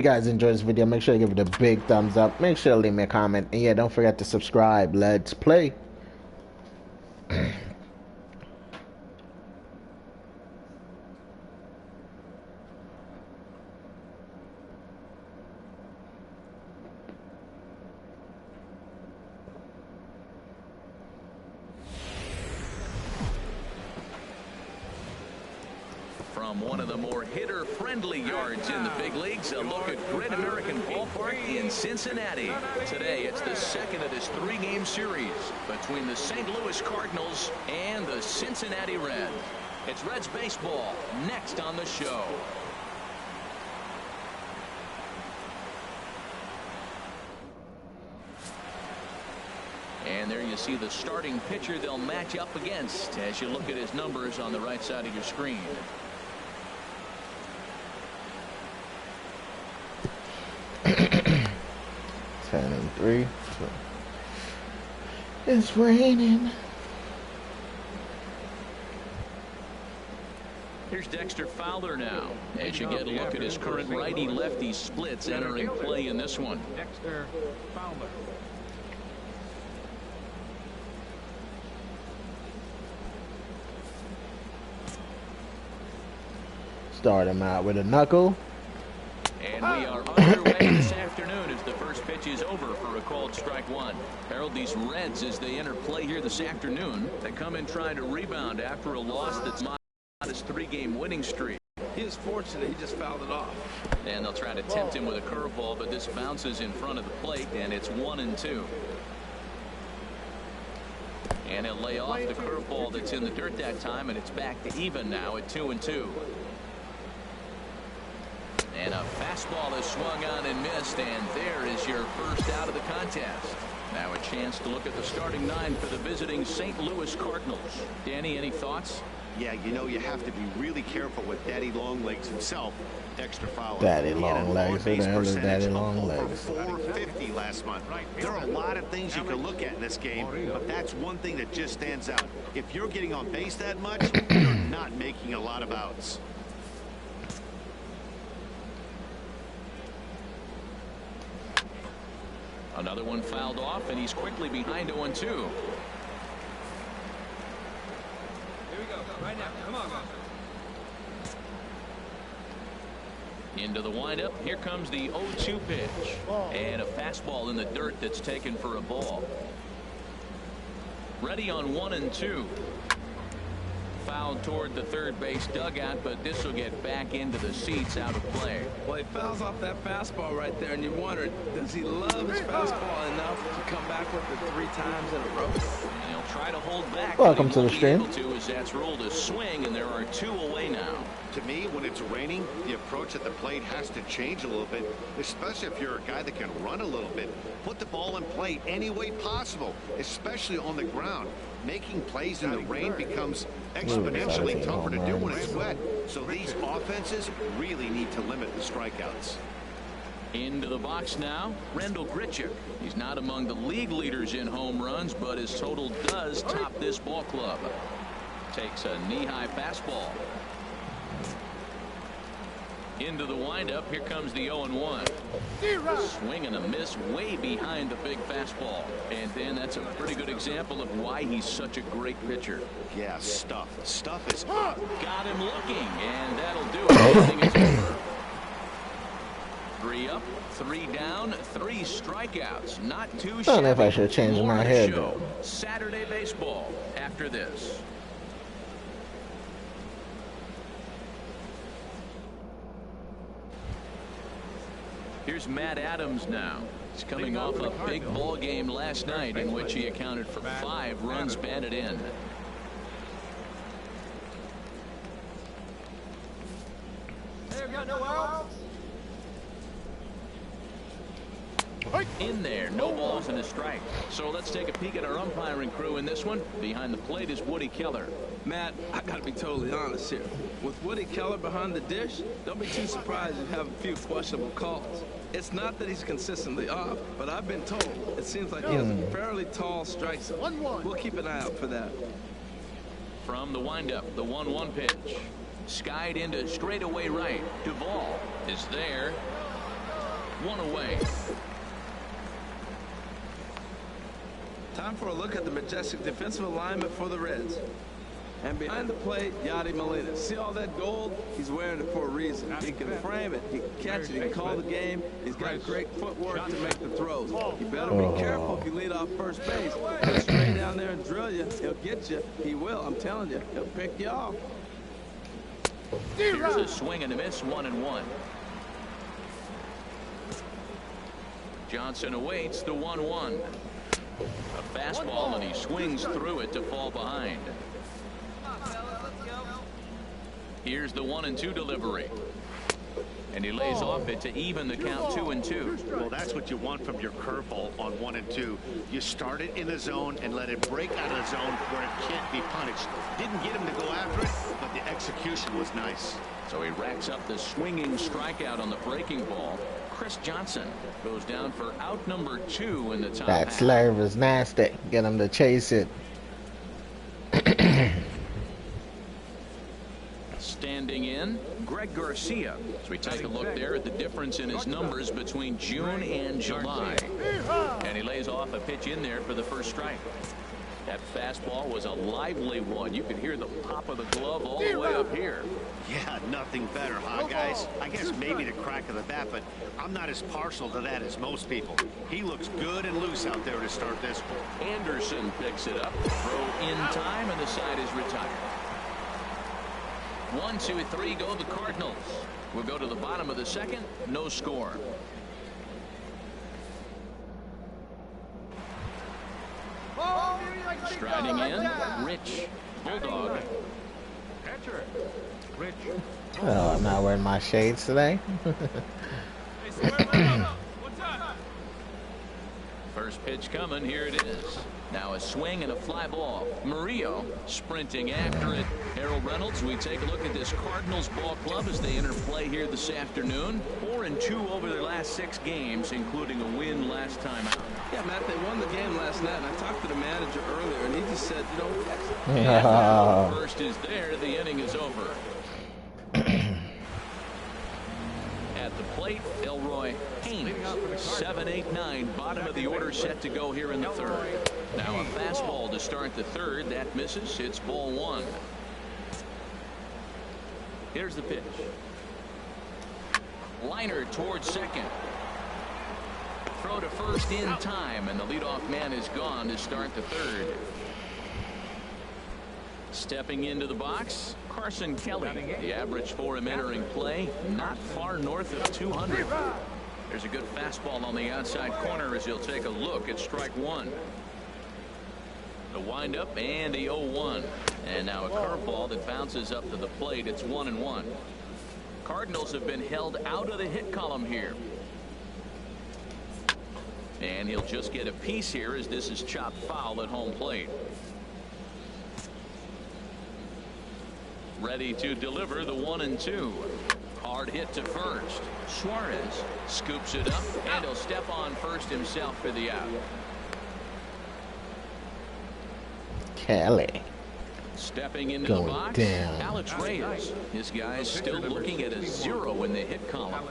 you guys enjoyed this video, make sure you give it a big thumbs up. Make sure to leave me a comment. And yeah, don't forget to subscribe. Let's play. From one of the more hitter-friendly yards in the big leagues, a look at Great American Ballpark in Cincinnati. Today, it's the second of this three-game series between the St. Louis Cardinals and the Cincinnati Reds. It's Reds baseball next on the show. And there you see the starting pitcher they'll match up against as you look at his numbers on the right side of your screen. 10-3. It's raining. Here's Dexter Fowler now as you get a look at his current righty-lefty splits entering play in this one. Dexter Fowler. Start him out with a knuckle. And we are underway this afternoon as the first pitch is over for a called strike one. Harold, these Reds, as they enter play here this afternoon, they come in trying to rebound after a loss that's modest three-game winning streak. He is fortunate he just fouled it off. And they'll try to tempt him with a curveball, but this bounces in front of the plate, and it's 1-2. And he'll lay off the curveball that's in the dirt that time, and it's back to even now at 2-2. And a fastball is swung on and missed, and there is your first out of the contest. Now a chance to look at the starting nine for the visiting St. Louis Cardinals. Danny, any thoughts? Yeah, you know, you have to be really careful with Daddy Longlegs himself, Dexter Fowler. Daddy Longlegs, Daddy Longlegs. 450 last month. There are a lot of things you can look at in this game, but that's one thing that just stands out. If you're getting on base that much, you're not making a lot of outs. Another one fouled off, and he's quickly behind 0-2. Here we go. Right now. Come on. Into the windup. Here comes the 0-2 pitch. And a fastball in the dirt that's taken for a ball. Ready on 1-2. Fouled toward the third base dugout, but this will get back into the seats out of play. Well, he fouls off that fastball right there, and you wonder, does he love his fastball enough to come back with it 3 times in a row? And he'll try to hold back. Welcome to the stream. As that's ruled a swing, and there are 2 away now. To me, when it's raining, the approach at the plate has to change a little bit, especially if you're a guy that can run a little bit. Put the ball in play any way possible, especially on the ground. Making plays in the rain becomes exponentially tougher to do when it's wet. So these offenses really need to limit the strikeouts. Into the box now, Rendell Grichuk. He's not among the league leaders in home runs, but his total does top this ball club. Takes a knee-high fastball. Into the windup. Here comes the 0-1. Swing and a miss way behind the big fastball. And then that's a pretty good example of why he's such a great pitcher. Yeah, stuff is got him looking, and that'll do it. It's over. 3 up, 3 down, 3 strikeouts. Not too shabby. I don't know if I should change my head though. Saturday baseball after this. Here's Matt Adams now. He's coming off a big ball game last night in which he accounted for 5 runs batted in. In there, no balls and a strike. So let's take a peek at our umpiring crew in this one. Behind the plate is Woody Keller. Matt, I got to be totally honest here. With Woody Keller behind the dish, don't be too surprised if you have a few questionable calls. It's not that he's consistently off, but I've been told it seems like he has a fairly tall strike zone. We'll keep an eye out for that. From the windup, the 1-1 pitch. Skied into straightaway right. Duvall is there. One away. Time for a look at the majestic defensive alignment for the Reds. And behind the plate, Yadi Molina. See all that gold? He's wearing it for a reason. He can frame it, he can catch it, he can call the game. He's got great footwork to make the throws. You better be careful if you lead off first base. He'll straight down there and drill you. He'll get you. He will. I'm telling you. He'll pick you off. Here's a swing and a miss, 1-1. Johnson awaits the 1-1. A fastball, and he swings through it to fall behind. Here's the 1-2 delivery. And he lays off it to even the count 2-2. Well, that's what you want from your curveball on 1 and 2. You start it in the zone and let it break out of the zone where it can't be punished. Didn't get him to go after it, but the execution was nice. So he racks up the swinging strikeout on the breaking ball. Chris Johnson goes down for out number 2 in the top That half. slurve is nasty. Get him to chase it. Standing in, Greg Garcia. So we take a look there at the difference in his numbers between June and July. And he lays off a pitch in there for the first strike. That fastball was a lively one. You could hear the pop of the glove all the way up here. Yeah, nothing better, huh, guys? I guess maybe the crack of the bat, but I'm not as partial to that as most people. He looks good and loose out there to start this one. Anderson picks it up. Throw in time, and the side is retired. 1, 2, 3 go the Cardinals. We'll go to the bottom of the second. No score. Striding in, Rich. Bulldog. Oh, I'm not wearing my shades today. First pitch coming. Here it is. Now a swing and a fly ball. Murillo sprinting after it. Harold Reynolds, we take a look at this Cardinals ball club as they enter play here this afternoon. 4-2 over their last 6 games, including a win last time out. Yeah, Matt, they won the game last night, and I talked to the manager earlier, and he just said, you know, First is there. The inning is over. At the plate, Elroy Haynes. 7, 8, 9. Bottom of the order set to go here in the third. Now a fastball to start the third. That misses. It's ball 1. Here's the pitch. Liner towards second. Throw to first in time, and the leadoff man is gone to start the third. Stepping into the box, Carson Kelly. The average for him entering play, not far north of 200. There's a good fastball on the outside corner as he'll take a look at strike 1. The windup and the 0-1. And now a curveball that bounces up to the plate. It's 1-1. Cardinals have been held out of the hit column here. And he'll just get a piece here as this is chopped foul at home plate. Ready to deliver the 1-2. Hard hit to first. Suarez scoops it up, and he'll step on first himself for the out. Kelly. Stepping into the box, down. Alex Reyes. This guy's still looking at a 0 in the hit column.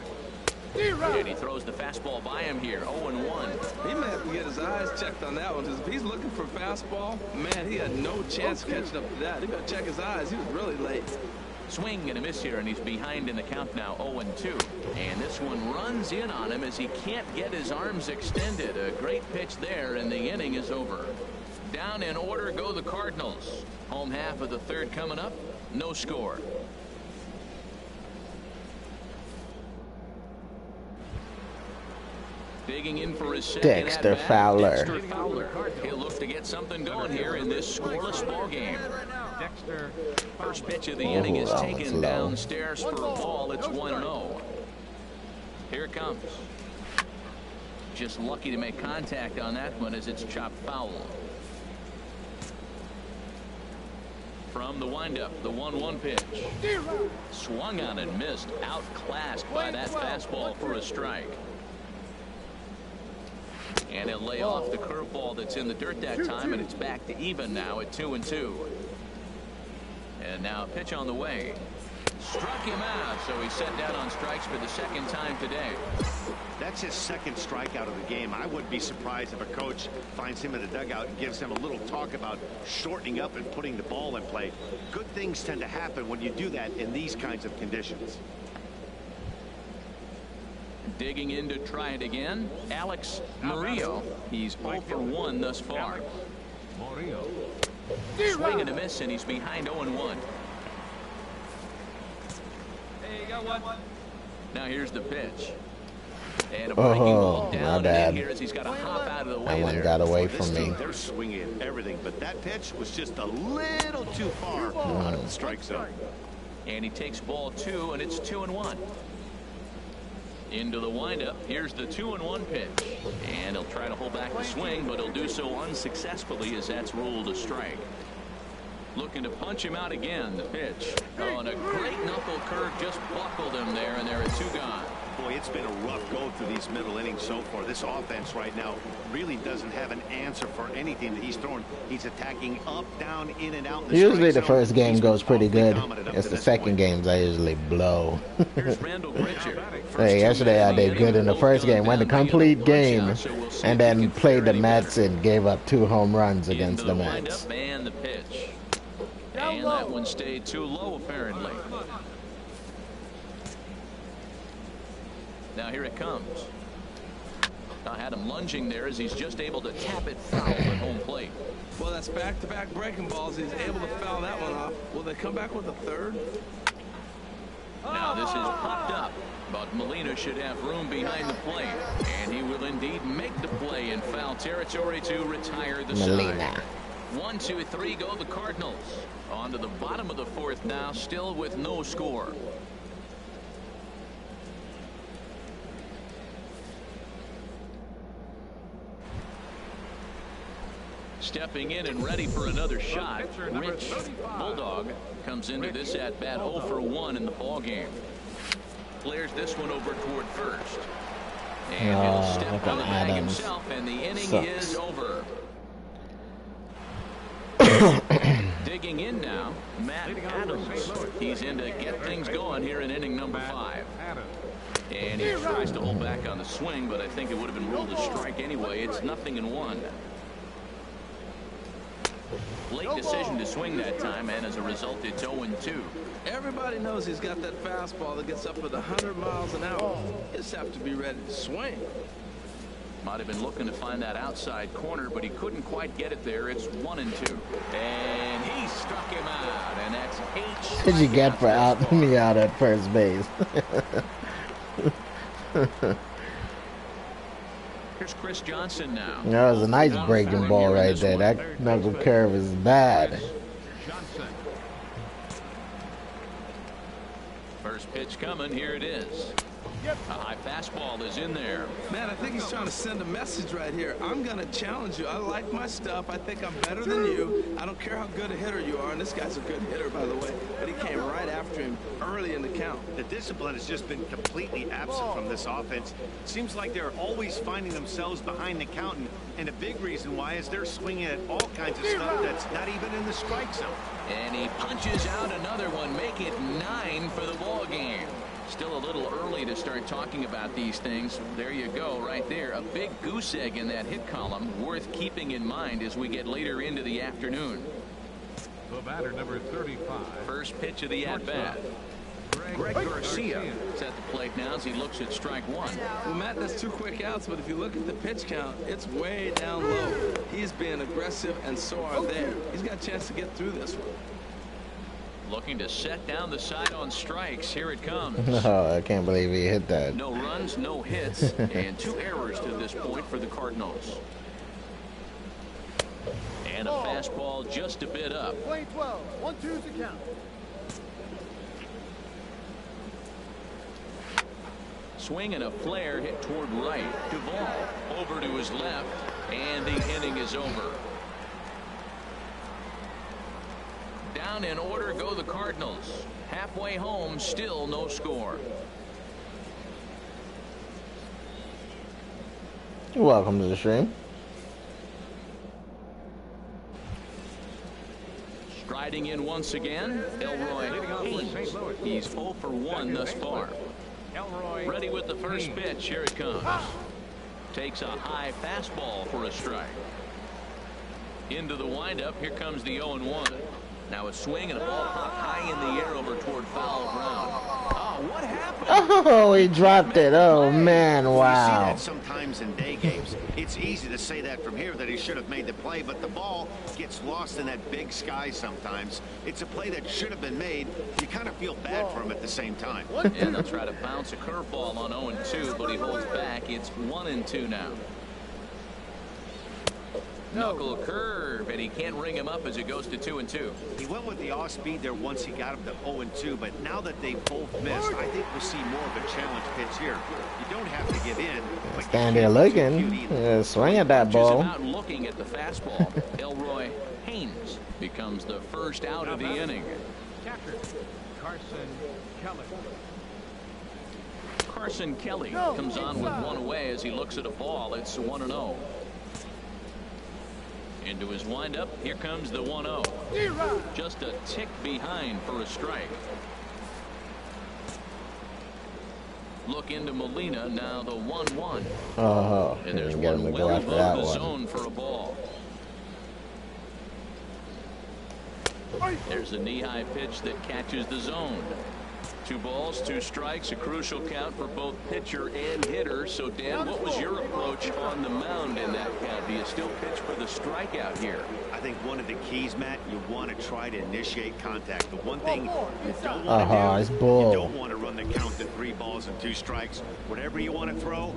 And he throws the fastball by him here. 0-1. he may have to get his eyes checked on that one, because if he's looking for fastball, man, he had no chance catching up to that. He better check his eyes. He was really late. Swing and a miss here, and he's behind in the count now. 0-2. And this one runs in on him as he can't get his arms extended. A great pitch there, and the inning is over. Down in order go the Cardinals. Home half of the third coming up. No score. Digging in for his second Dexter at-bat, Fowler. Dexter Fowler. He'll look to get something going here in this scoreless ball game. First pitch of the inning is that taken one's low. downstairs for a ball. It's 1-0. Here it comes. Just lucky to make contact on that one as it's chopped foul. From the windup, the 1-1 pitch. Swung on and missed. Outclassed by that fastball for a strike. And he'll lay off the curveball that's in the dirt that time, and it's back to even now at 2-2. And now a pitch on the way. Struck him out, so he's set down on strikes for the second time today. That's his second strikeout of the game. I wouldn't be surprised if a coach finds him in the dugout and gives him a little talk about shortening up and putting the ball in play. Good things tend to happen when you do that in these kinds of conditions. Digging in to try it again, Alex Murillo. He's 0 for 1 thus far. Swing and a miss, and he's behind 0-1. Hey, you got one. Now here's the pitch. And a breaking ball down bad. in here as he's got to hop out of the way That one there. got away This from me. team, they're swinging everything, but that pitch was just a little too far out of the strike zone. And he takes ball 2, and it's 2-1. Into the windup. Here's the 2-1 pitch. And he'll try to hold back the swing, but he'll do so unsuccessfully as that's ruled a strike. Looking to punch him out again. The pitch. Oh, and a great knuckle curve just buckled him there, and there are 2 gone. Boy, it's been a rough go through these middle innings so far. This offense right now really doesn't have an answer for anything that he's throwing. He's attacking up, down, in and out. Usually the first game goes pretty good. It's the second games I usually blow. Hey, yesterday I did good in the first game. Went a complete game and then played the Mets and gave up 2 home runs against the Mets. And the pitch. And that one stayed too low apparently. Now here it comes. I had him lunging there as he's just able to tap it foul at home plate. Well, that's back-to-back breaking balls. He's able to foul that one off. Will they come back with a third? Now this is popped up, but Molina should have room behind the plate, and he will indeed make the play in foul territory to retire the side. 1, 2, 3 go the Cardinals. On to the bottom of the 4th now, still with no score. Stepping in and ready for another shot, Rich Bulldog comes into this at bat 0 for 1 in the ball game. Flares this one over toward first, and he'll step on the bag himself, and the inning is over. Digging in now, Matt Adams. He's in to get things going here in inning number 5. And he tries to hold back on the swing, but I think it would have been ruled a strike anyway. It's 0-1. Late decision to swing that time, and as a result, it's 0-2. Everybody knows he's got that fastball that gets up with 100 miles an hour. You just have to be ready to swing. Might have been looking to find that outside corner, but he couldn't quite get it there. It's 1-2. And he struck him out, and that's 8. What did you get for out me out at first base? Here's Chris Johnson now. That was a nice breaking ball right there. That knuckle curve is bad. First pitch coming. Here it is. A high fastball is in there. Man, I think he's trying to send a message right here. I'm going to challenge you. I like my stuff. I think I'm better than you. I don't care how good a hitter you are. And this guy's a good hitter, by the way. But he came right after him early in the count. The discipline has just been completely absent from this offense. Seems like they're always finding themselves behind the count. And a big reason why is they're swinging at all kinds of stuff that's not even in the strike zone. And he punches out another one. Make it 9 for the ball game. Still a little early to start talking about these things. There you go, right there. A big goose egg in that hit column, worth keeping in mind as we get later into the afternoon. The batter, number 35. First pitch of the at-bat. Greg Garcia is at the plate now as he looks at strike 1. Well, Matt, that's 2 quick outs, but if you look at the pitch count, it's way down low. He's being aggressive, and so are they. He's got a chance to get through this one. Looking to set down the side on strikes. Here it comes. Oh, I can't believe he hit that. No runs, no hits, and 2 errors to this point for the Cardinals. And a fastball just a bit up. Play 12. 1-2's the count. Swing and a flare hit toward right. Duvall over to his left, and the inning is over. Down in order go the Cardinals. Halfway home, still no score. Welcome to the stream. Striding in once again, Elroy Hayes. He's 0 for 1 thus far. Ready with the first pitch. Here it comes. Takes a high fastball for a strike. Into the windup. Here comes the 0-1. Now a swing and a ball popped high in the air over toward foul ground. Oh, what happened? Oh, he dropped it. Oh, man. You see Wow. that sometimes in day games. It's easy to say that from here, that he should have made the play, but the ball gets lost in that big sky sometimes. It's a play that should have been made. You kind of feel bad for him at the same time. And they'll try to bounce a curveball on 0-2, but he holds back. It's 1-2 now. Knuckle curve, and he can't ring him up as it goes to 2-2. He went with the off speed there once he got him to 0-2, but now that they both missed, I think we'll see more of a challenge pitch here. You don't have to give in. But Stand there looking. Swing at that ball. Out looking at the fastball. Elroy Haynes becomes the first out of the inning. Catcher, Carson Kelly. Carson Kelly comes on with one away as he looks at a ball. It's 1-0. Into his windup. Here comes the 1-0. Just a tick behind for a strike. Look into Molina. Now the 1-1. Oh, And there's get him one to go well after above that the one. zone for a ball. There's a knee-high pitch that catches the zone. 2 balls, 2 strikes, a crucial count for both pitcher and hitter. So, Dan, what was your approach on the mound in that count? Do you still pitch for the strikeout here? I think one of the keys, Matt, you want to try to initiate contact. The one thing you don't want to it's do, bull. you don't want to run the count to 3 balls and 2 strikes. Whatever you want to throw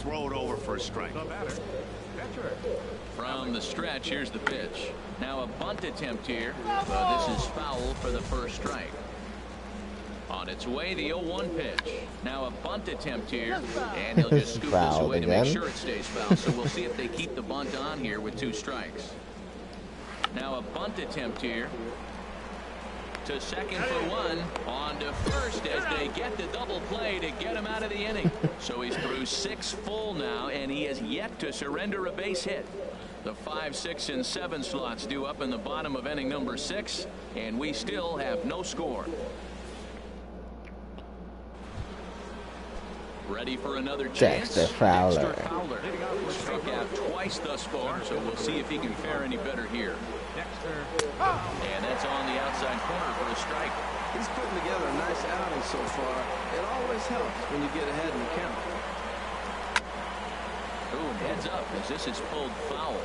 it over for a strike. The batter, catcher. From the stretch, here's the pitch. Now a bunt attempt here. This is foul for the first strike. On its way, the 0-1 pitch. Now a bunt attempt here, and he'll just scoop this away to make sure it stays foul. So we'll see if they keep the bunt on here with 2 strikes. Now a bunt attempt here. To second for 1. On to first as they get the double play to get him out of the inning. So he's through 6 full now, and he has yet to surrender a base hit. The 5, 6, and 7 slots due up in the bottom of inning number 6, and we still have no score. Ready for another chance. Dexter Fowler. Dexter Fowler struck out twice thus far, so we'll see if he can fare any better here. Dexter. And that's on the outside corner for a strike. He's putting together a nice outing so far. It always helps when you get ahead in the count. Ooh, and heads up as this is pulled foul.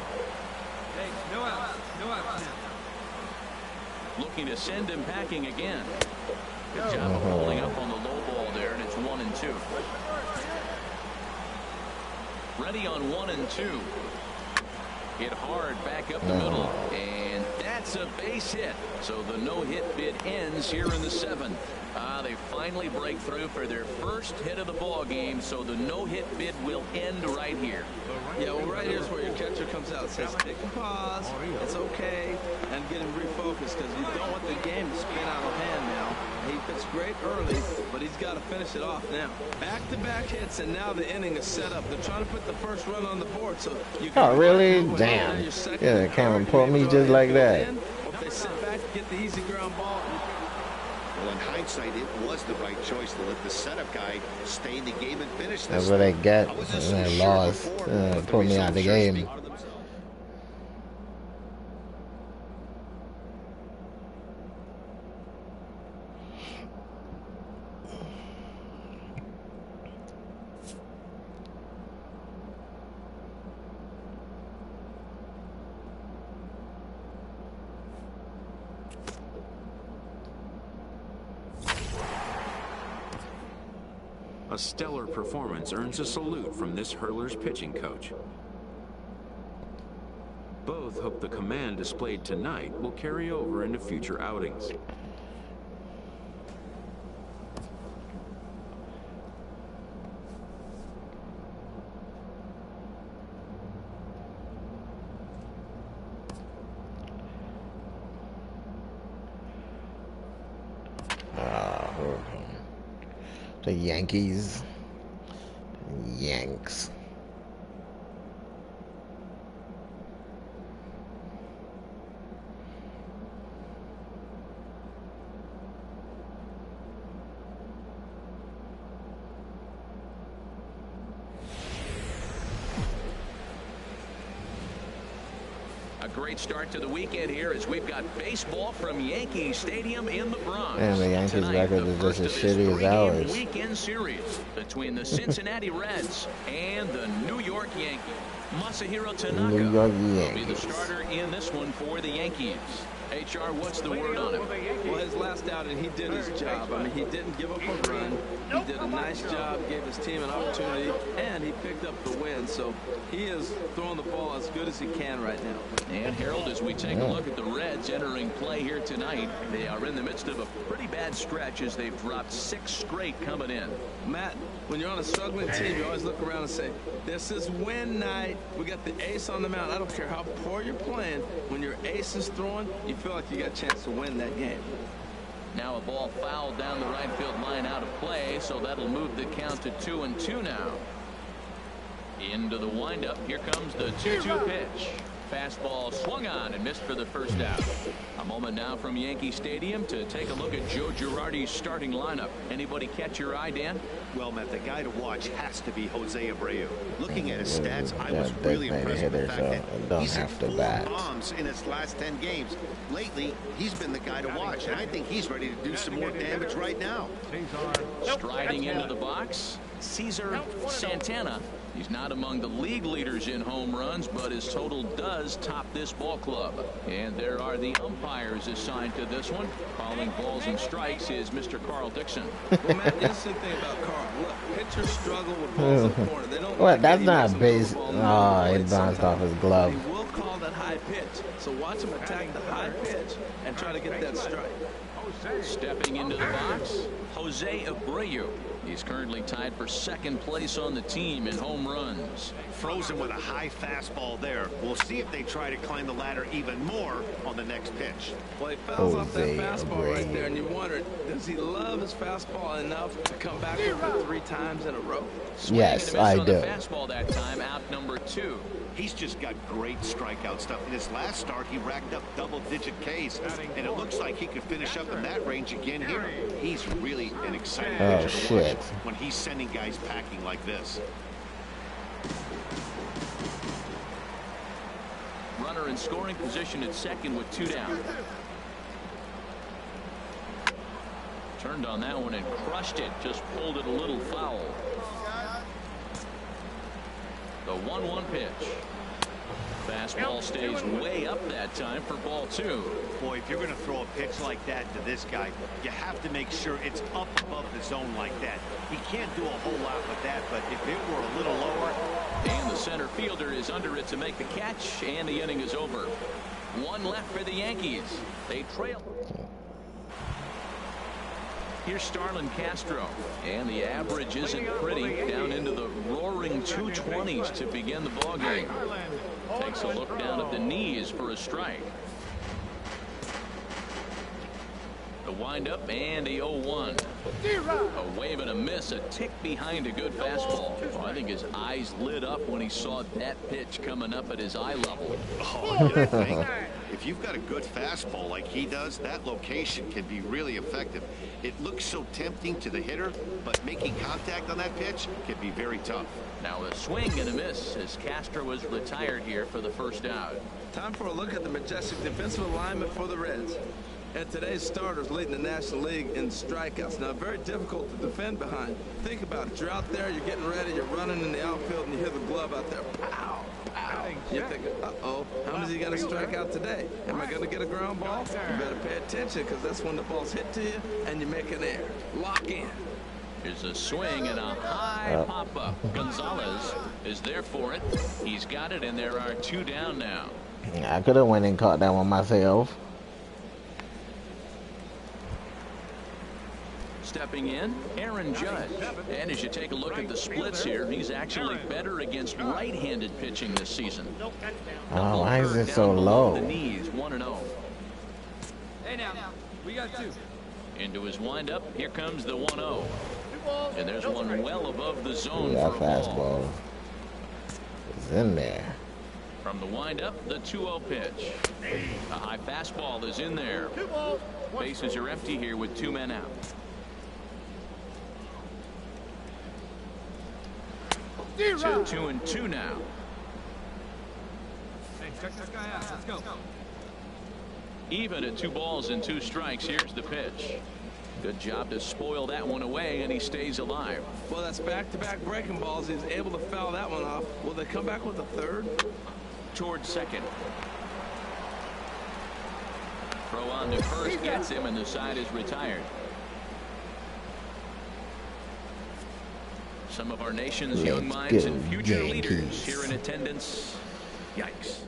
Hey, no outs. No outs now. Looking to send him packing again. Good job of holding up on the low ball there, and it's 1-2. Ready on 1-2. Hit hard back up the middle, and that's a base hit. So the no-hit bid ends here in the 7th. They finally break through for their first hit of the ball game, so the no-hit bid will end right here. Yeah, well, right here's where your catcher comes out, says take a pause, it's okay, and get him refocused, because you don't want the game to spin out of hand now. He pitched great early, but he's got to finish it off now. Back-to-back hits, and now the inning is set up. They're trying to put the first run on the board, so you can. Oh, really? Damn. Yeah, camera pulled me just like that. Or if they sit back, get the easy ground ball. Well, in hindsight, it was the right choice to let the setup guy stay in the game and finish this. That's what they get. I wasn't so They sure lost. before, but the Pulled me out of the results sure game. speak for themselves. A stellar performance earns a salute from this hurler's pitching coach. Both hope the command displayed tonight will carry over into future outings. The Yankees. Yanks. A great start to the weekend here as we've got baseball from Yankee Stadium in the Bronx. And the Yankees Tonight, record the is first just as of this shitty as three-game ours. weekend series between the Cincinnati Reds and the New York Yankees. Masahiro Tanaka New York will be the Yankees. starter in this one for the Yankees. HR, what's the word on him? Well, his last outing, he did his job. I mean, he didn't give up a run. He did a nice job, gave his team an opportunity, and he picked up the win. So he is throwing the ball as good as he can right now. And Harold, as we take a look at the Reds entering play here tonight, they are in the midst of a pretty bad stretch as they've dropped 6 straight coming in. Matt, when you're on a struggling team, you always look around and say, this is win night. We got the ace on the mound. I don't care how poor you're playing. When your ace is throwing, you feel like you got a chance to win that game. Now a ball fouled down the right field line out of play, so that'll move the count to 2-2 now. Into the windup. Here comes the 2-2 pitch. Fastball swung on and missed for the first out. A moment now from Yankee Stadium to take a look at Joe Girardi's starting lineup. Anybody catch your eye, Dan? Well, Matt, the guy to watch has to be Jose Abreu. Looking at his stats, I was really impressed with the fact that he's hit 4 bombs in his last 10 games. Lately, he's been the guy to watch, and I think he's ready to do some more damage right now. Striding into the box, Cesar Santana. He's not among the league leaders in home runs, but his total does top this ball club. And there are the umpires assigned to this one. Calling balls and strikes is Mr. Carl Dixon. Well, Matt, the interesting thing about Carl, look, pitchers struggle with balls in the corner. They don't Well, that's he not makes base. them throw the ball Oh, in he the bounced off his glove. He will call that high pitch. So watch him attack the high pitch and try to get that strike. Stepping into the box, Jose Abreu. He's currently tied for 2nd place on the team in home runs. Frozen with a high fastball there. We'll see if they try to climb the ladder even more on the next pitch. Well, he fouls off that Jose fastball right Abreu. there, and you wonder, does he love his fastball enough to come back with it 3 times in a row? Swing Yes, and a miss I on do. the fastball that time, out number 2. He's just got great strikeout stuff. In his last start, he racked up double-digit Ks, and it looks like he could finish up in that range again here. He's really an exciting pitcher to watch shit. when he's sending guys packing like this. Runner in scoring position at 2nd with 2 down. Turned on that one and crushed it. Just pulled it a little foul. The 1-1 pitch. Fastball stays way up that time for ball 2. Boy, if you're going to throw a pitch like that to this guy, you have to make sure it's up above the zone like that. He can't do a whole lot with that, but if it were a little lower. And the center fielder is under it to make the catch, and the inning is over. 1 left for the Yankees. They trail. Here's Starlin Castro, and the average isn't pretty, down into the roaring 220s to begin the ballgame. Takes a look down at the knees for a strike. The windup and the 0-1. A wave and a miss, a tick behind a good fastball. Oh, I think his eyes lit up when he saw that pitch coming up at his eye level. Oh, you think? If you've got a good fastball like he does, that location can be really effective. It looks so tempting to the hitter, but making contact on that pitch can be very tough. Now a swing and a miss as Castro was retired here for the first out. Time for a look at the majestic defensive alignment for the Reds. And today's starters leading the National League in strikeouts. Now, very difficult to defend behind. Think about it. You're out there, you're getting ready, you're running in the outfield, and you hear the glove out there. Pow, pow. You're thinking, uh-oh, how is he going to strike out today? Am I going to get a ground ball? You better pay attention, because that's when the ball's hit to you, and you make an error. Lock in. Here's a swing and a high pop-up. Gonzalez is there for it. He's got it, and there are 2 down now. I could have went and caught that one myself. Stepping in, Aaron Judge. And as you take a look at the splits here, he's actually better against right-handed pitching this season. Oh, why is it so low? The knees, 1-0. Hey now, we got 2. Into his windup, here comes the 1-0. And there's one well above the zone That for a ball. fastball is in there. From the windup, the 2-0 pitch. A high fastball is in there. Bases are empty here with 2 men out. 2-2 now. Check this guy out. Let's go. Even at 2 balls and 2 strikes. Here's the pitch. Good job to spoil that one away, and he stays alive. Well, that's back-to-back breaking balls. He's able to foul that one off. Will they come back with a third? Towards second. Throw on to first gets him, and the side is retired. Some of our nation's young minds and future leaders here in attendance. Yikes.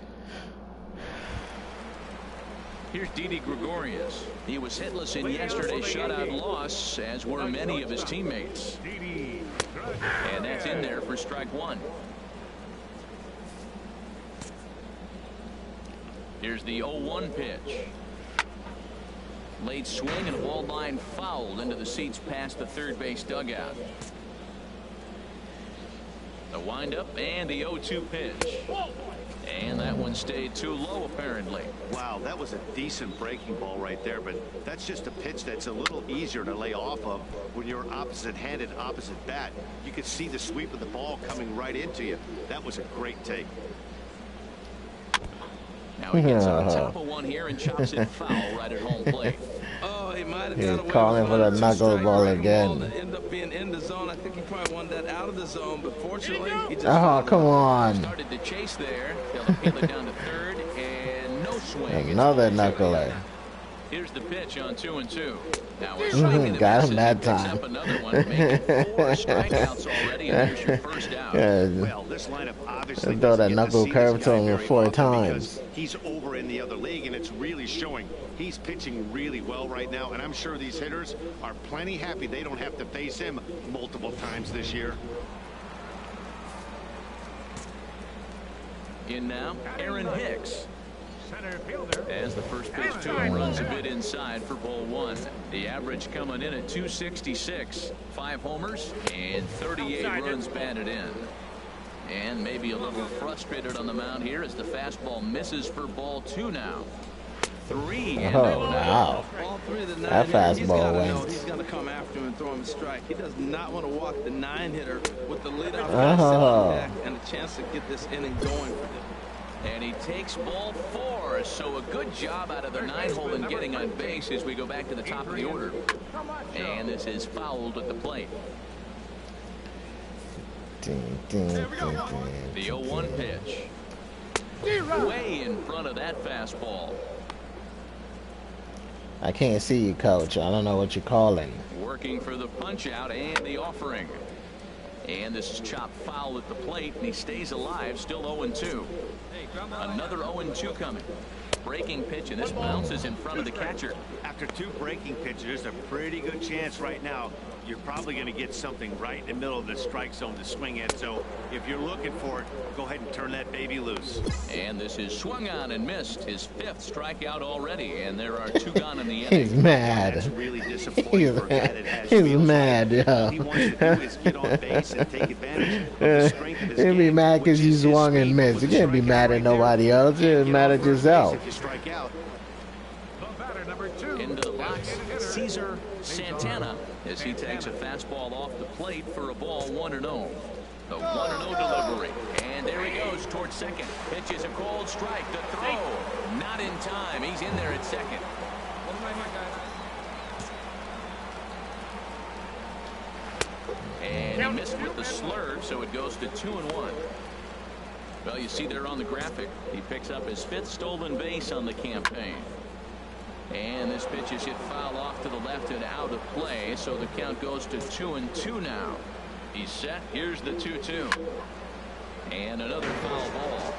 Here's Didi Gregorius. He was hitless in yesterday's shutout loss, as were many of his teammates. And that's in there for strike 1. Here's the 0-1 pitch. Late swing and a ball line fouled into the seats past the third base dugout. The windup and the 0-2 pitch. And that one stayed too low, apparently. Wow, that was a decent breaking ball right there, but that's just a pitch that's a little easier to lay off of when you're opposite-handed, opposite bat. You could see the sweep of the ball coming right into you. That was a great take. Now he gets on top of one here and chops it foul right at home plate. Oh, he might have got away calling with for the knuckleball again. Ball that ended up being in the zone. I think he probably wanted that out of the zone, but fortunately, he just come on. Started to chase there. They'll appeal it down to third, and no swing. Another knuckler. Here's the pitch on 2-2. Now a swing and a got miss him as that he picks time. up another one, making 4 strikeouts already, and there's your first out. Well, this lineup obviously throw that doesn't get knuckle to see curve this to guy him very 4 often times. because he's over in the other league, and it's really showing. He's pitching really well right now, and I'm sure these hitters are plenty happy they don't have to face him multiple times this year. In now, Aaron Hicks. As the first pitch to him runs a bit inside for ball 1. The average coming in at 266. 5 homers and 38 runs batted in. And maybe a little frustrated on the mound here as the fastball misses for ball 2 now. 3 and wow. All 3 of the 9 That hitters, he's fastball got to know went. he's going to come after him and throw him a strike. He does not want to walk the 9 hitter with the leadoff guy sitting on deck and a chance to get this inning going for him. And he takes ball 4. So a good job out of the 9-hole in getting on base as we go back to the top of the order. And this is fouled at the plate. The 0-1 pitch. Way in front of that fastball. I can't see you, coach. I don't know what you're calling. Working for the punch out and the offering. And this is chopped foul at the plate, and he stays alive, still 0-2. Another 0-2 coming. Breaking pitch, and this bounces in front of the catcher. After 2 breaking pitches, there's a pretty good chance right now you're probably going to get something right in the middle of the strike zone to swing at. So if you're looking for it, go ahead and turn that baby loose. And this is swung on and missed. His 5th strikeout already, and there are 2 gone in the inning. He's mad. That's really disappointing for a guy that has He's wheels. mad, yeah. All he wants to do is get on base and take advantage of the strength of his He'll be game, mad because which you is his swung and speed. missed. You With a can't be strikeout mad at right there, nobody else. You're get mad on at first base yourself. if you strike out. Into the box, Cesar Santana, as he takes a fastball off the plate for a ball 1-0. The 1-0 delivery. And there he goes towards second. Pitches a cold strike. The throw. Not in time. He's in there at second. And he missed with the slurve, so it goes to 2-1. Well, you see there on the graphic, he picks up his 5th stolen base on the campaign. And this pitch is hit foul off to the left and out of play, so the count goes to 2-2 now. He's set. Here's the 2-2. And another foul ball.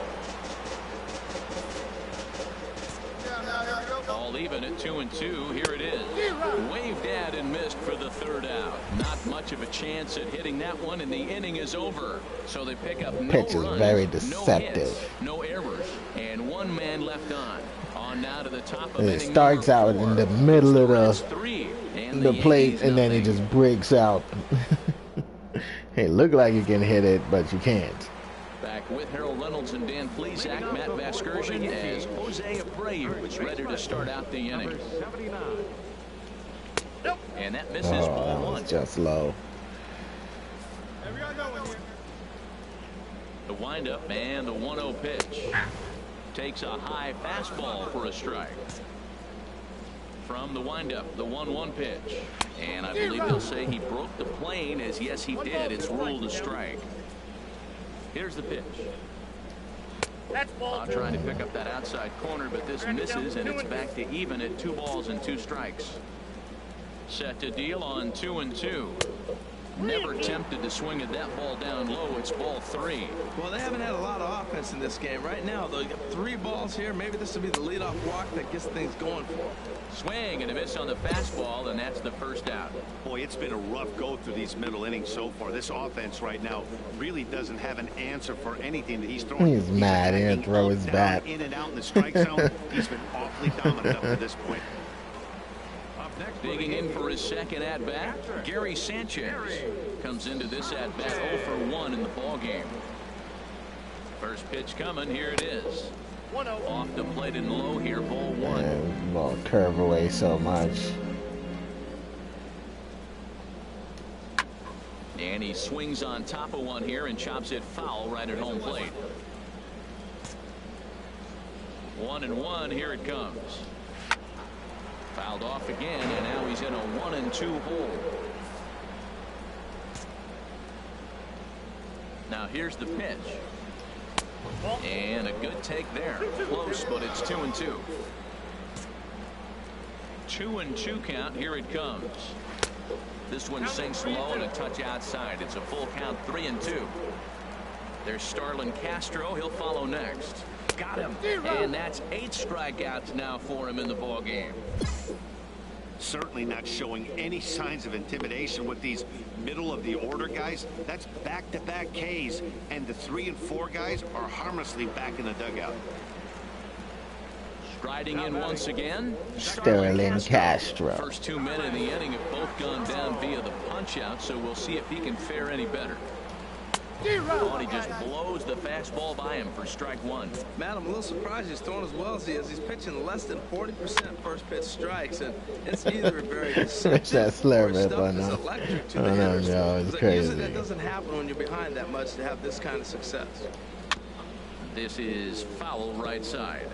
All even at 2-2. Here it is. Waved at and missed for the 3rd out. Not much of a chance at hitting that one, and the inning is over. So they pick up no Pitch is runs, very no deceptive. hits, no errors, and 1 man left on. On now to the top of It inning starts number out 4. in the middle of It's 3, and the plate, Yankees and then it nothing. just breaks out. It looked like you can hit it, but you can't. Back with Harold Reynolds and Dan Plesac, Matt Vasgersian, as Jose Abreu is ready to start out the inning. And that misses Oh, ball that 1. was just low. The windup and the 1-0 pitch. Takes a high fastball for a strike. From the windup, the 1-1 pitch. And I believe they'll say he broke the plane, as yes he did. It's ruled a strike. Here's the pitch. Trying to pick up that outside corner, but this misses, and it's back to even at 2 balls and 2 strikes. Set to deal on 2-2. Never tempted to swing at that ball down low. It's ball 3. Well, they haven't had a lot of offense in this game. Right now, though, you got 3 balls here. Maybe this will be the leadoff walk that gets things going for them. Swing and a miss on the fastball, and that's the first out. Boy, it's been a rough go through these middle innings so far. This offense right now really doesn't have an answer for anything that he's throwing. He's mad. He didn't throw his bat. In and out in the strike zone. He's been awfully dominant up to this point. Digging in for his second at-bat, Gary Sanchez comes into this at-bat 0 for 1 in the ballgame. First pitch coming. Here it is. Off the plate and low here, ball 1. And ball curve away so much. And he swings on top of one here and chops it foul right at home plate. 1-1. Here it comes. Fouled off again, and now he's in a 1-2 hole. Now here's the pitch. And a good take there. Close, but it's 2-2. 2-2 count. Here it comes. This one sinks low and a touch outside. It's a full count, 3-2. There's Starlin Castro. He'll follow next. Got him. And that's 8 strikeouts now for him in the ball game. Certainly not showing any signs of intimidation with these middle of the order guys. That's back-to-back Ks, and the 3 and 4 guys are harmlessly back in the dugout. Striding in once again, Starlin Castro. First 2 men in the inning have both gone down via the punch-out, so we'll see if he can fare any better. Oh, and he just blows the fastball by him for strike 1. Matt, I'm a little surprised he's throwing as well as he is. He's pitching less than 40% first pitch strikes, and it's either very deceptive that slur or bit stuff on is him. electric to the hitters. No, it's So crazy. usually that doesn't happen when you're behind that much to have this kind of success. This is foul right side.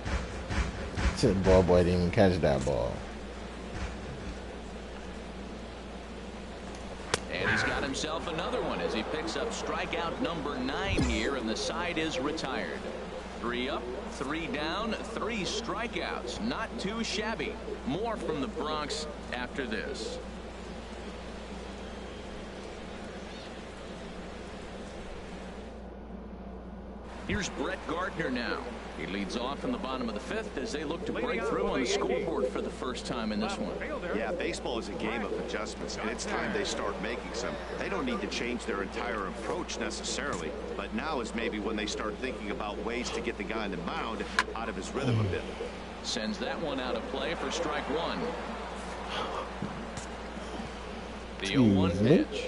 Ball boy didn't even catch that ball. And he's got himself another one as he picks up strikeout number 9 here, and the side is retired. 3 up, 3 down, 3 strikeouts. Not too shabby. More from the Bronx after this. Here's Brett Gardner now. He leads off in the bottom of the 5th as they look to break through on the scoreboard for the first time in this one. Yeah, baseball is a game of adjustments, and it's time they start making some. They don't need to change their entire approach necessarily, but now is maybe when they start thinking about ways to get the guy on the mound out of his rhythm a bit. Sends that one out of play for strike 1. The 0-1 pitch.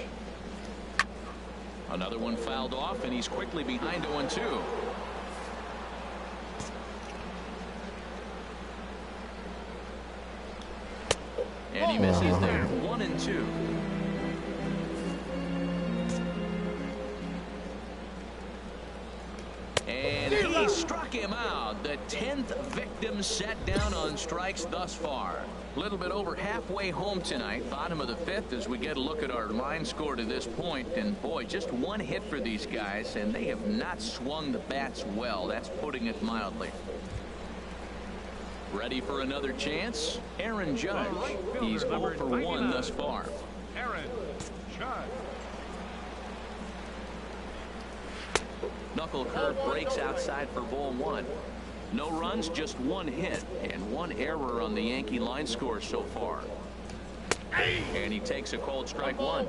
Another one fouled off, and he's quickly behind 0-2. And he misses there. 1-2. And he struck him out. The 10th victim set down on strikes thus far. A little bit over halfway home tonight, bottom of the 5th, as we get a look at our line score to this point. And boy, just 1 hit for these guys, and they have not swung the bats well. That's putting it mildly. Ready for another chance? Aaron Judge. He's 0 for 1 thus far. Aaron Judge. Knuckle curve breaks outside for ball 1. No runs, just 1 hit, and 1 error on the Yankee line score so far. And he takes a cold strike 1.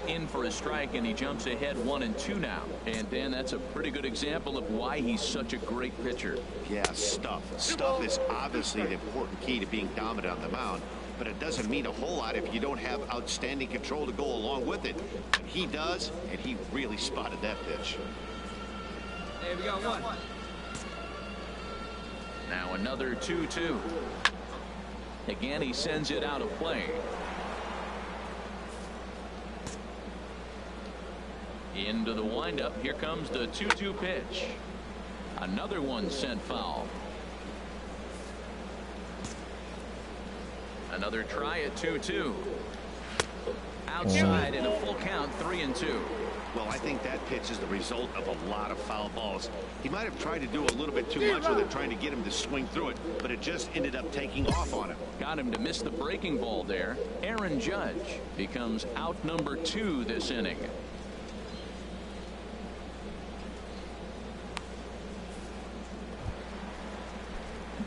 In for a strike, and he jumps ahead 1-2 now. And Dan, that's a pretty good example of why he's such a great pitcher. Yeah, stuff. Stuff is obviously the important key to being dominant on the mound, but it doesn't mean a whole lot if you don't have outstanding control to go along with it. But he does, and he really spotted that pitch. Hey, we got 1. Now another 2-2. Again, he sends it out of play. Into the windup. Here comes the 2-2 pitch. Another one sent foul. Another try at 2-2. Outside in a full count, 3-2. Well, I think that pitch is the result of a lot of foul balls. He might have tried to do a little bit too much with it, trying to get him to swing through it, but it just ended up taking off on him. Got him to miss the breaking ball there. Aaron Judge becomes out number 2 this inning.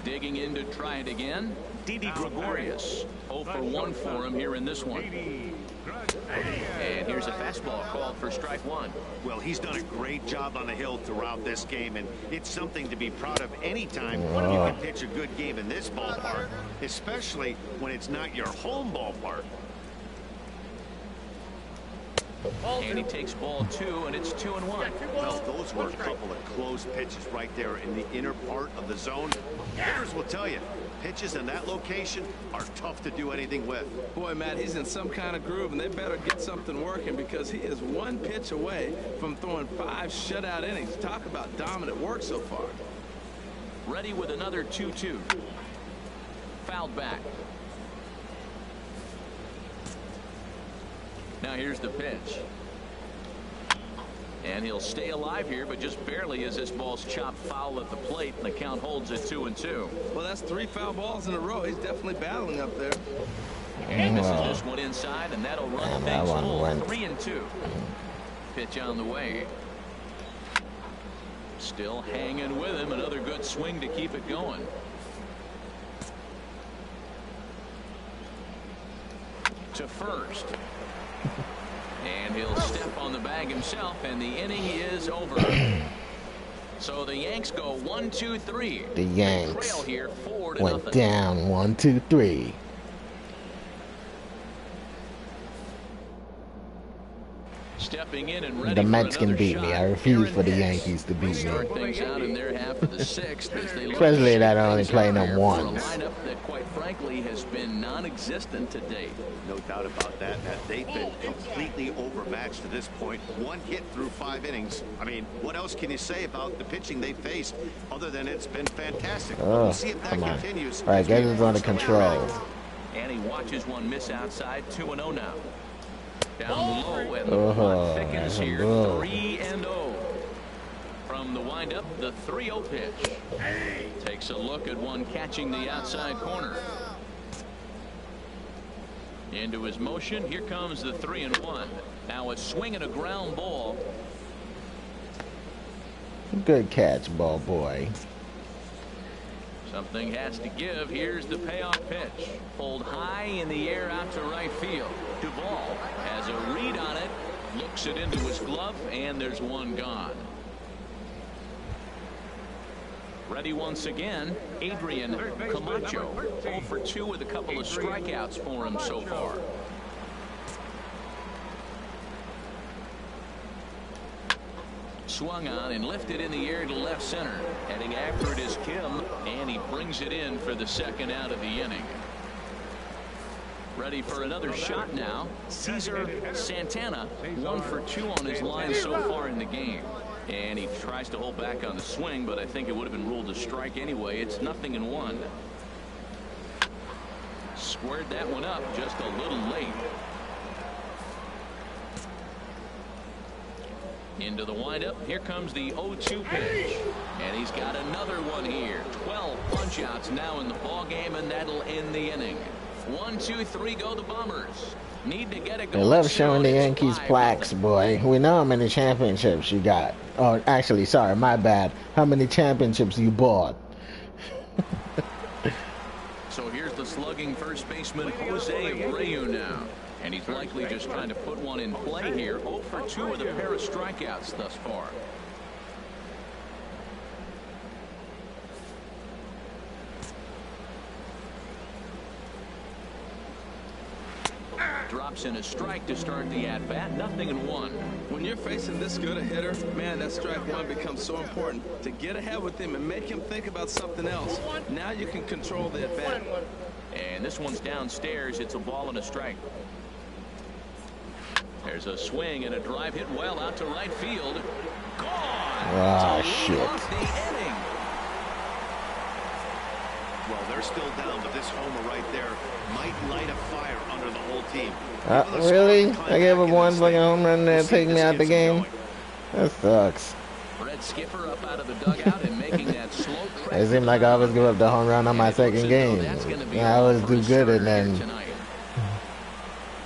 Digging in to try it again. Didi Gregorius. 0 for 1 for him here in this one. And here's a fastball called for strike 1. Well, he's done a great job on the hill throughout this game, and it's something to be proud of anytime you can pitch a good game in this ballpark, especially when it's not your home ballpark. And he takes ball 2, and it's 2-1. Well, those were a couple of close pitches right there in the inner part of the zone. Hitters will tell you, pitches in that location are tough to do anything with. Boy, Matt, he's in some kind of groove, and they better get something working because he is 1 pitch away from throwing 5 shutout innings. Talk about dominant work so far. Ready with another 2-2. Fouled back. Now here's the pitch. And he'll stay alive here, but just barely as this ball's chopped foul at the plate, and the count holds at 2-2. Well, that's 3 foul balls in a row. He's definitely battling up there. And misses this one inside, and that'll run things full. 3-2. Pitch on the way. Still hanging with him. Another good swing to keep it going. To first. And he'll step on the bag himself, and the inning is over. So the Yanks go 1-2-3. The Yanks trail here 4-0. went down 1-2-3. Stepping in and ready The Mets can beat me. I refuse for the Yankees to beat me. Start things out in their half of the 6th as they Especially that I only play them once. A lineup that, quite frankly, has been non-existent to date. No doubt about that, Matt. They've been completely overmatched to this point. 1 hit through 5 innings. I mean, what else can you say about the pitching they faced other than it's been fantastic? Oh, we'll see if that continues. All right, get this under control. And he watches one miss outside. 2-0 now. Down low, and the plot thickens here. 3-0. From the windup, the 3-0 pitch. Takes a look at one catching the outside corner. Into his motion. Here comes the 3-1. Now a swing and a ground ball. Good catch, ball boy. Something has to give. Here's the payoff pitch. Pulled high in the air out to right field. Duvall has a read on it. Looks it into his glove, and there's one gone. Ready once again, Adrian Camacho. 0 for 2 with a couple of strikeouts for him so far. Swung on and lifted in the air to left center. Heading after it is Kim, and he brings it in for the 2nd out of the inning. Ready for another shot now. Cesar Santana, 1 for 2 on his line so far in the game. And he tries to hold back on the swing, but I think it would have been ruled a strike anyway. It's 0-1. Squared that one up just a little late. Into the windup. Here comes the 0-2 pitch. And he's got another one here. 12 punch-outs now in the ball game, and that'll end the inning. 1, 2, 3 go the Bombers. Need to get it going. They love showing the Yankees plaques, boy. We know how many championships you got. Oh, actually, sorry, my bad. How many championships you bought? So here's the slugging first baseman Jose Abreu now. And he's likely just trying to put one in play here. 0 for 2 with a pair of strikeouts thus far. Drops in a strike to start the at-bat. 0-1. When you're facing this good a hitter, man, that strike 1 becomes so important. To get ahead with him and make him think about something else. Now you can control the at-bat. And this one's downstairs. It's a ball and a strike. There's a swing and a drive hit well out to right field. Gone. Oh, shit. Off the inning. Well, they're still down, but this homer right there might light a fire under the whole team. Really? I gave up one fucking home run there, take me out the game? That sucks. Red Skipper up out of the dugout and making that slow track. It seemed like I always give up the home run on my second game. I always do good and then...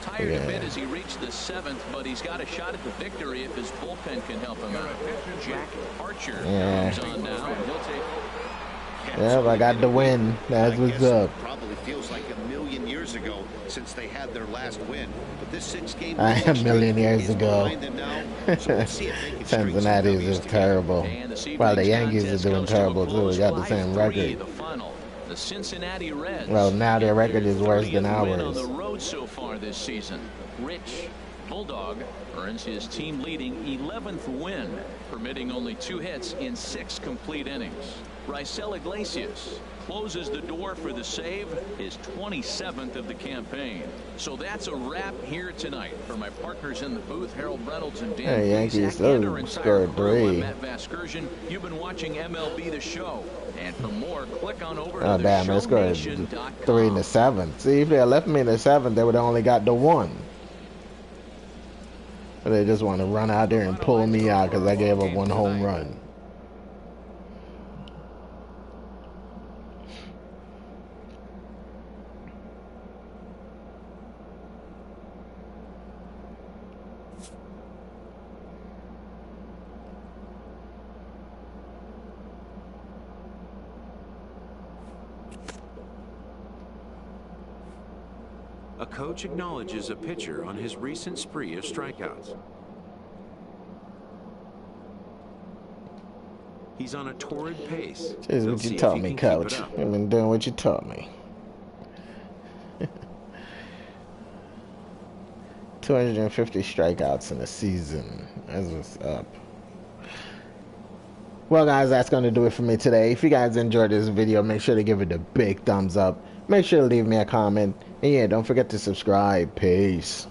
Tired a bit as he reached the seventh, but he's got a shot at the victory if his bullpen can help him out. Jack Archer comes on now, and he'll take... Yep, I got the win. That's what's up. Probably feels like a million years ago since they had their last win. But this 6-game I am a million years ago. Cincinnati is terrible. While the Yankees are doing terrible too. We got the same record. The Cincinnati Reds. Well, now their record is worse than ours. On the road so far this season. Rich Bulldog earns his team-leading 11th win, permitting only 2 hits in 6 complete innings. Raisel Iglesias closes the door for the save, his 27th of the campaign. So that's a wrap here tonight. For my partners in the booth, Harold Reynolds and Dan Yankees scored 3. Matt Vasgersian. You've been watching MLB The Show. And for more, click on over to oh, damn, they scored 3 in the 7th. See, if they had left me in the 7th, they would have only got the 1. But they just want to run out there and pull me out because I gave up 1 home run. A coach acknowledges a pitcher on his recent spree of strikeouts. He's on a torrid pace. Here's what you taught me, coach. I've been doing what you taught me. 250 strikeouts in a season. That's what's up. Well, guys, that's going to do it for me today. If you guys enjoyed this video, make sure to give it a big thumbs up. Make sure to leave me a comment. And yeah, don't forget to subscribe. Peace.